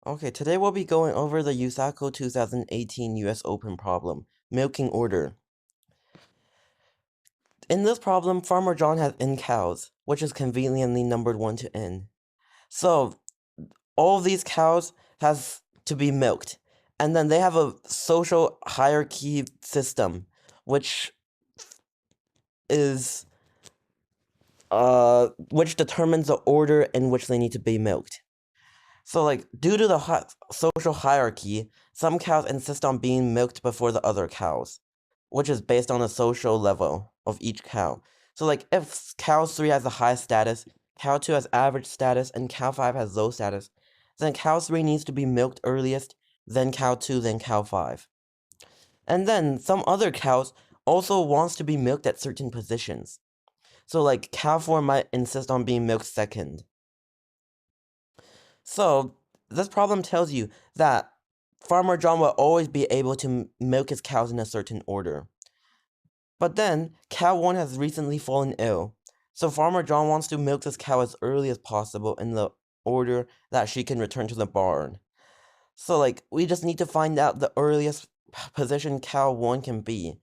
Okay, today we'll be going over the USACO 2018 US Open problem, milking order. In this problem, Farmer John has N cows, which is conveniently numbered 1 to N. So, all of these cows has to be milked, and then they have a social hierarchy system, which is which determines the order in which they need to be milked. So, like, due to the social hierarchy, some cows insist on being milked before the other cows, which is based on the social level of each cow. So, like, if cow 3 has the highest status, cow 2 has average status, and cow 5 has low status, then cow 3 needs to be milked earliest, then cow 2, then cow 5. And then some other cows also wants to be milked at certain positions. So, like, cow 4 might insist on being milked second. So, this problem tells you that Farmer John will always be able to milk his cows in a certain order. But then, cow 1 has recently fallen ill, so Farmer John wants to milk this cow as early as possible in the order that she can return to the barn. So, like, we just need to find out the earliest position cow 1 can be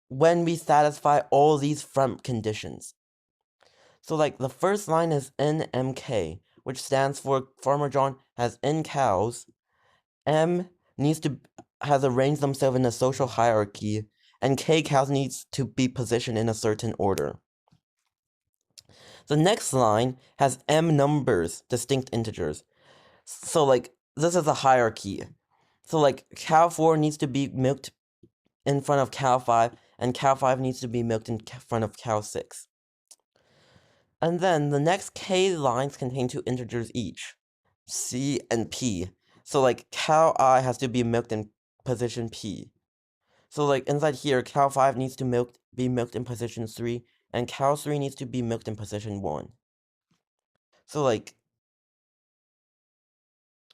when we satisfy all these front conditions. So, like, the first line is NMK, which stands for Farmer John has N cows. M has arranged themselves in a social hierarchy, and K cows needs to be positioned in a certain order. The next line has M numbers, distinct integers. So, like, this is a hierarchy. So, like, cow 4 needs to be milked in front of cow 5, and cow 5 needs to be milked in front of cow 6. And then the next K lines contain 2 integers each, C and P. So, like, cow I has to be milked in position P. So, like, inside here, cow 5 needs to be milked in position 3, and cow 3 needs to be milked in position 1. So, like,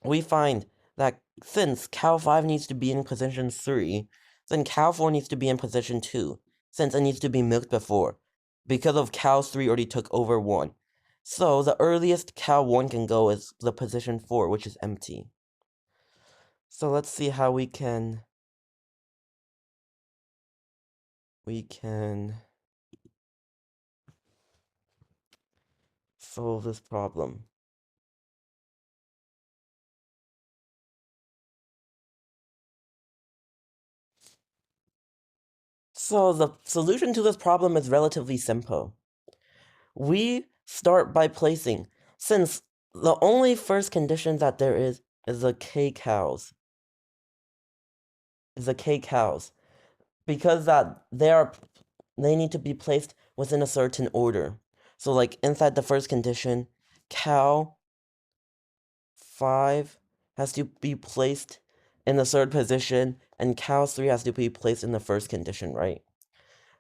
we find that since cow 5 needs to be in position 3, then cow 4 needs to be in position 2, since it needs to be milked before, because of cow 3 already took over 1. So, the earliest cow 1 can go is the position 4, which is empty. So, let's see how we can solve this problem. So the solution to this problem is relatively simple. We start by placing, since the only first condition that there is the K cows, because that they need to be placed within a certain order. So, like, inside the first condition, cow 5 has to be placed in the third position, and cow 3 has to be placed in the first condition, right?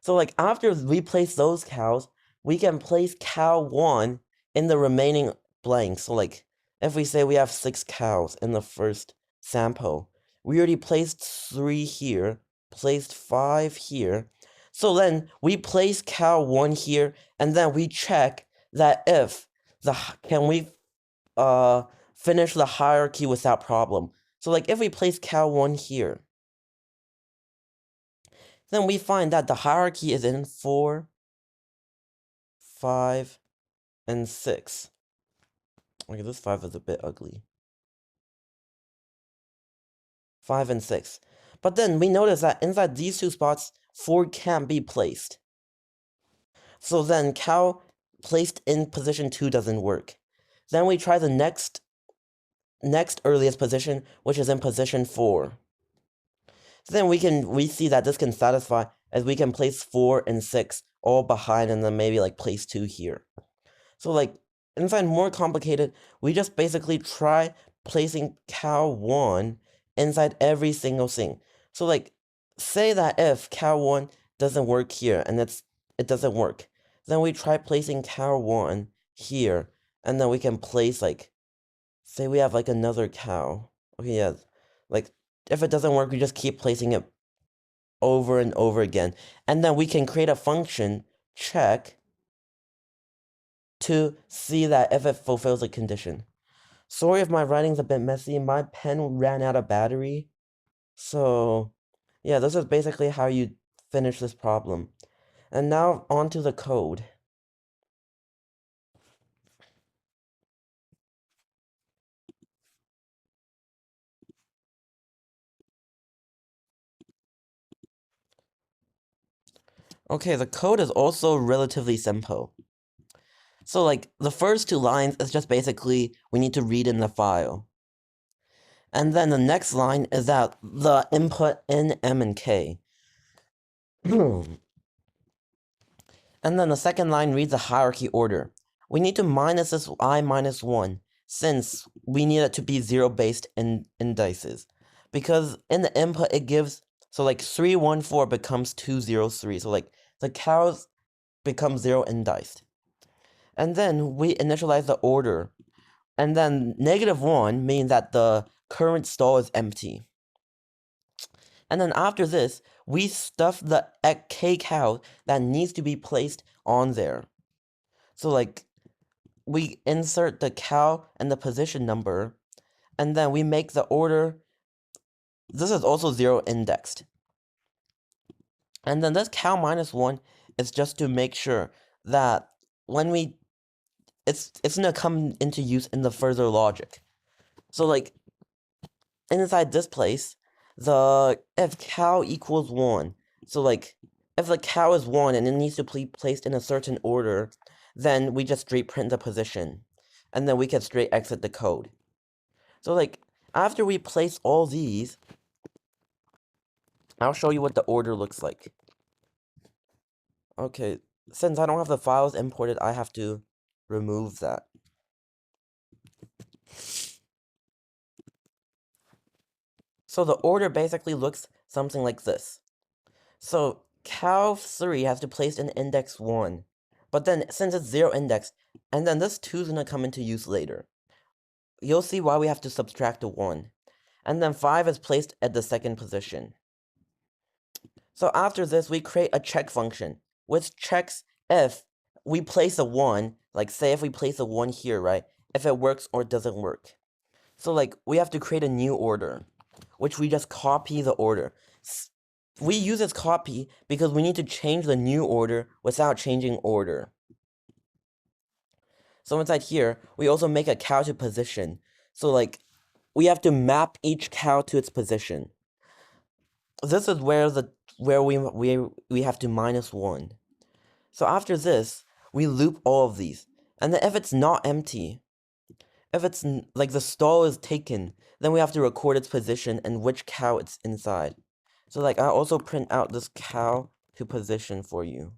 So, like, after we place those cows, we can place cow 1 in the remaining blank. So, like, if we say we have 6 cows in the first sample, we already placed 3 here, placed 5 here. So then we place cow 1 here, and then we check that if can we finish the hierarchy without problem. So, like, if we place cow 1 here, then we find that the hierarchy is in 4, 5, and 6. Okay, this 5 is a bit ugly. 5 and 6. But then we notice that inside these 2 spots, 4 can't be placed. So then cow placed in position 2 doesn't work. Then we try the next earliest position, which is in position 4. Then we see that this can satisfy, as we can place 4 and 6 all behind, and then maybe, like, place 2 here. So, like, inside more complicated, we just basically try placing cow 1 inside every single thing. So, like, say that if cow 1 doesn't work here, and it doesn't work, then we try placing cow 1 here, and then we can place, like, say we have, like, another cow. Okay, yeah, like, if it doesn't work, we just keep placing it over and over again, and then we can create a function, check, to see that if it fulfills a condition. Sorry if my writing's a bit messy, my pen ran out of battery. So, yeah, this is basically how you finish this problem. And now on to the code. Okay, the code is also relatively simple. So, like, the first two lines is just basically we need to read in the file. And then the next line is that the input N, M, and K. And then the second line reads the hierarchy order. We need to minus this I minus 1 since we need it to be 0-based indices. Because in the input it gives, so like 314 becomes 203. So like the cows become 0 indiced. And then we initialize the order. And then -1 means that the current stall is empty. And then after this, we stuff the K cow that needs to be placed on there. So like, we insert the cow and the position number, and then we make the order. This is also 0 indexed. And then this cow -1 is just to make sure that when it's gonna come into use in the further logic. So like, inside this place, if cow equals 1, so like, if the cow is 1 and it needs to be placed in a certain order, then we just straight print the position, and then we can straight exit the code. So like, after we place all these, I'll show you what the order looks like. Okay, since I don't have the files imported, I have to remove that. So the order basically looks something like this. So cow 3 has to place in index 1, but then since it's 0 indexed, and then this 2 is going to come into use later. You'll see why we have to subtract a 1. And then 5 is placed at the second position. So after this, we create a check function, which checks if we place a 1, like say if we place a 1 here, right, if it works or doesn't work. So like, we have to create a new order, which we just copy the order. We use this copy because we need to change the new order without changing order. So inside here, we also make a cow to position. So like, we have to map each cow to its position. This is where we have to -1. So after this, we loop all of these. And then if it's not empty, if it's like the stall is taken, then we have to record its position and which cow it's inside. So like, I also print out this cow to position for you.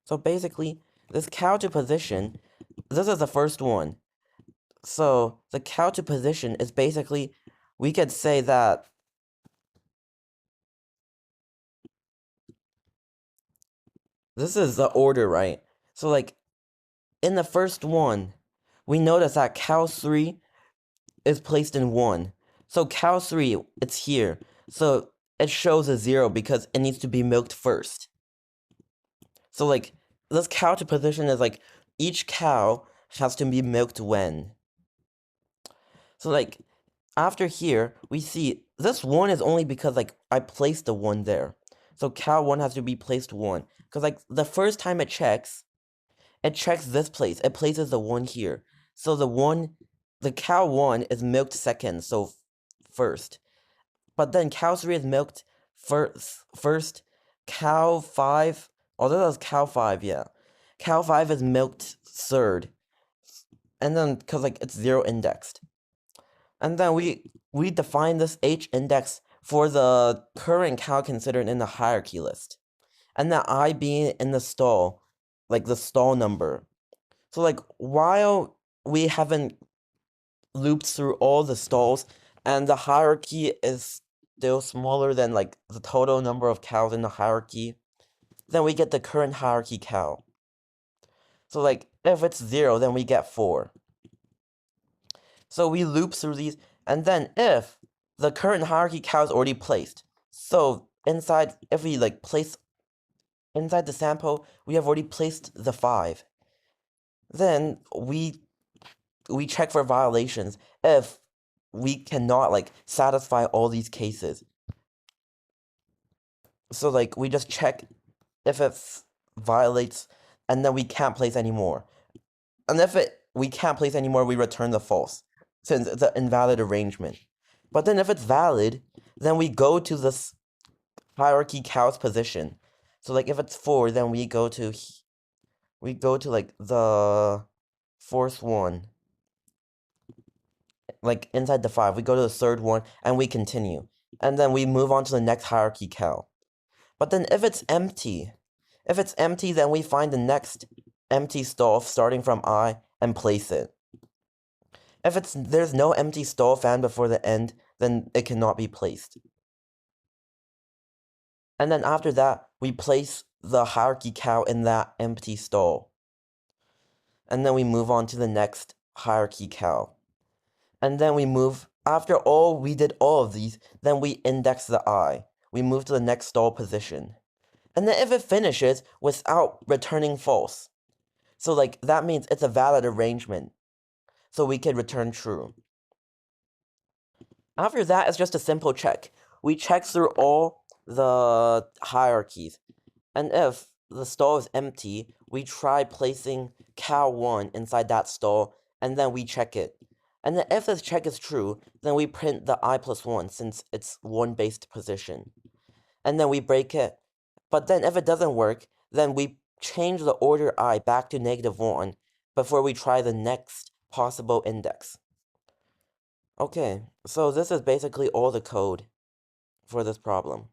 So basically, this cow to position, this is the first one. So the cow to position is basically, we could say that this is the order, right? So like, in the first one, we notice that cow 3 is placed in 1. So cow 3, it's here. So it shows a 0 because it needs to be milked first. So like, this cow to position is like, each cow has to be milked when. So like, after here, we see this 1 is only because like, I placed the 1 there. So cow 1 has to be placed 1. Because like, the first time it checks this place. It places the 1 here. So the cow 1 is milked second, so first. But then cow 3 is milked first. Cow 5, oh, that was cow 5, yeah. Cow 5 is milked third. And then, because like, it's 0 indexed. And then we define this H index for the current cow considered in the hierarchy list. And that I being in the stall, like the stall number. So like, while we haven't looped through all the stalls and the hierarchy is still smaller than like the total number of cows in the hierarchy, then we get the current hierarchy cow. So like, if it's 0, then we get 4. So we loop through these, and then if the current hierarchy cow is already placed, so inside, if we like place inside the sample, we have already placed the 5. Then we check for violations if we cannot like satisfy all these cases. So like we just check if it violates, and then we can't place anymore. And if we can't place anymore, we return the false, since it's an invalid arrangement. But then if it's valid, then we go to this hierarchy cow's position. So like if it's 4, then we go to like the fourth one. Like inside the 5, we go to the third one and we continue. And then we move on to the next hierarchy cow. But then if it's empty, then we find the next empty stall starting from I and place it. If there's no empty stall found before the end, then it cannot be placed. And then after that, we place the hierarchy cow in that empty stall. And then we move on to the next hierarchy cow. And then after we did all of these, then we index the I. We move to the next stall position. And then if it finishes without returning false, so like that means it's a valid arrangement. So we can return true. After that, it's just a simple check. We check through all the hierarchies. And if the stall is empty, we try placing cow 1 inside that stall, and then we check it. And then if this check is true, then we print the I plus 1 since it's 1-based position. And then we break it. But then if it doesn't work, then we change the order I back to -1 before we try the next possible index. Okay, so this is basically all the code for this problem.